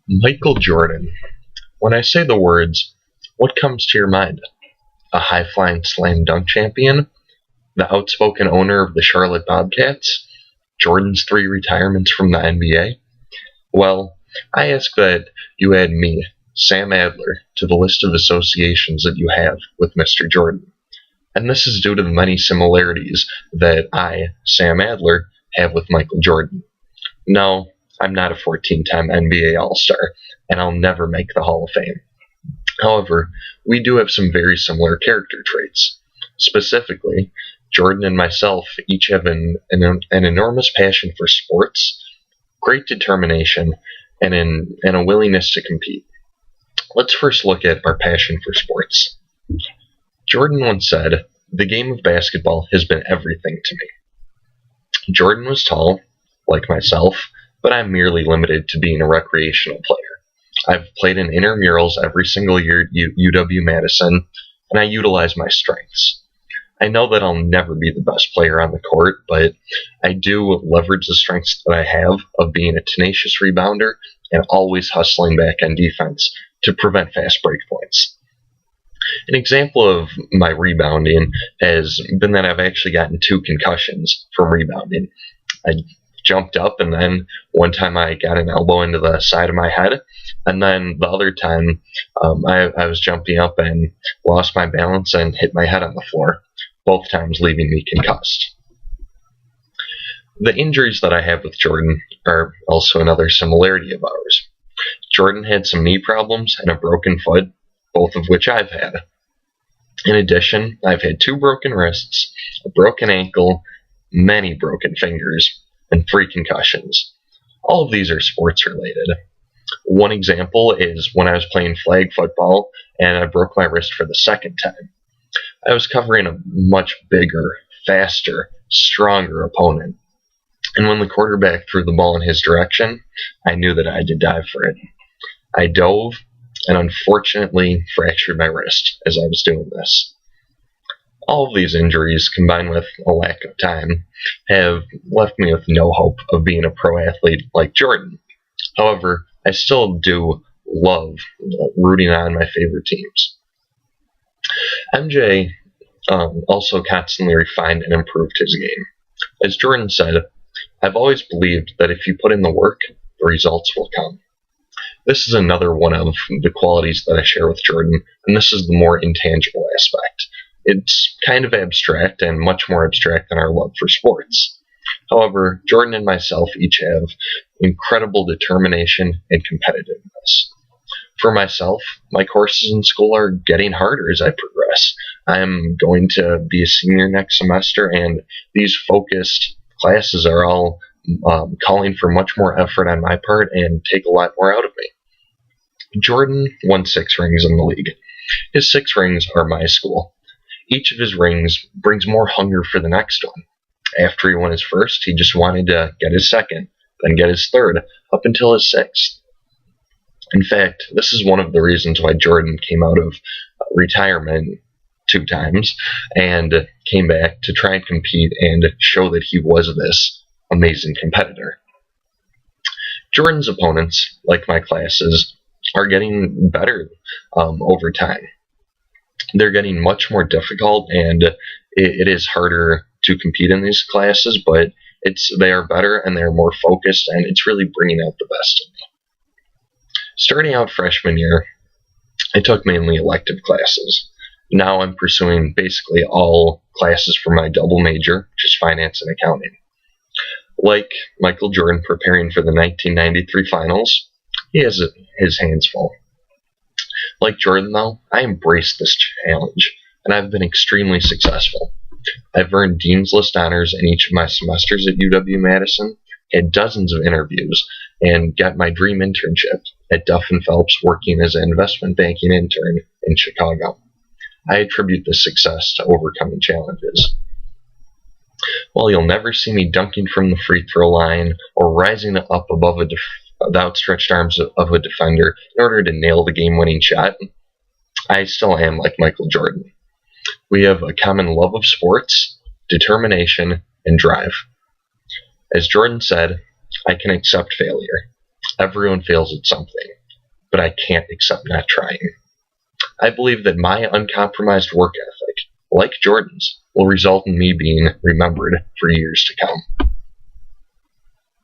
Michael Jordan. When I say the words, what comes to your mind? A high-flying slam dunk champion? The outspoken owner of the Charlotte Bobcats? Jordan's 3 retirements from the NBA? Well, I ask that you add me, Sam Adler, to the list of associations that you have with Mr. Jordan. And this is due to the many similarities that I, Sam Adler, have with Michael Jordan. No, I'm not a 14-time NBA All-Star, and I'll never make the Hall of Fame. However, we do have some very similar character traits. Specifically, Jordan and myself each have an enormous passion for sports, great determination, and a willingness to compete. Let's first look at our passion for sports. Jordan once said, "The game of basketball has been everything to me." Jordan was tall, like myself, but I'm merely limited to being a recreational player. I've played in intramurals every single year at UW-Madison, and I utilize my strengths. I know that I'll never be the best player on the court, but I do leverage the strengths that I have of being a tenacious rebounder and always hustling back on defense to prevent fast break points. An example of my rebounding has been that I've actually gotten 2 concussions from rebounding. I jumped up, and then one time I got an elbow into the side of my head, and then the other time I was jumping up and lost my balance and hit my head on the floor, both times leaving me concussed. The injuries that I have with Jordan are also another similarity of ours. Jordan had some knee problems and a broken foot, both of which I've had. In addition, I've had 2 broken wrists, a broken ankle, many broken fingers, and 3 concussions. All of these are sports related. One example is when I was playing flag football and I broke my wrist for the second time. I was covering a much bigger, faster, stronger opponent. And when the quarterback threw the ball in his direction, I knew that I had to dive for it. I dove and unfortunately fractured my wrist as I was doing this. All of these injuries, combined with a lack of time, have left me with no hope of being a pro athlete like Jordan. However, I still do love rooting on my favorite teams. MJ also constantly refined and improved his game. As Jordan said, "I've always believed that if you put in the work, the results will come." This is another one of the qualities that I share with Jordan, and this is the more intangible aspect. It's kind of abstract and much more abstract than our love for sports. However, Jordan and myself each have incredible determination and competitiveness. For myself, my courses in school are getting harder as I progress. I'm going to be a senior next semester, and these focused classes are all calling for much more effort on my part and take a lot more out of me. Jordan won 6 rings in the league. His 6 rings are my school. Each of his rings brings more hunger for the next one. After he won his first, he just wanted to get his second, then get his third, up until his 6th. In fact, this is one of the reasons why Jordan came out of retirement 2 times and came back to try and compete and show that he was this amazing competitor. Jordan's opponents, like my classes, are getting better over time. They're getting much more difficult, and it is harder to compete in these classes, but they are better and they're more focused, and it's really bringing out the best in me. Starting out freshman year, I took mainly elective classes. Now I'm pursuing basically all classes for my double major, which is finance and accounting. Like Michael Jordan preparing for the 1993 finals, he has his hands full. Like Jordan, though, I embraced this challenge, and I've been extremely successful. I've earned Dean's List honors in each of my semesters at UW-Madison, had dozens of interviews, and got my dream internship at Duff & Phelps working as an investment banking intern in Chicago. I attribute this success to overcoming challenges. While you'll never see me dunking from the free throw line or rising up above the outstretched arms of a defender in order to nail the game-winning shot, I still am like Michael Jordan. We have a common love of sports, determination, and drive. As Jordan said, I can accept failure. Everyone fails at something, but I can't accept not trying. I believe that my uncompromised work ethic, like Jordan's, will result in me being remembered for years to come.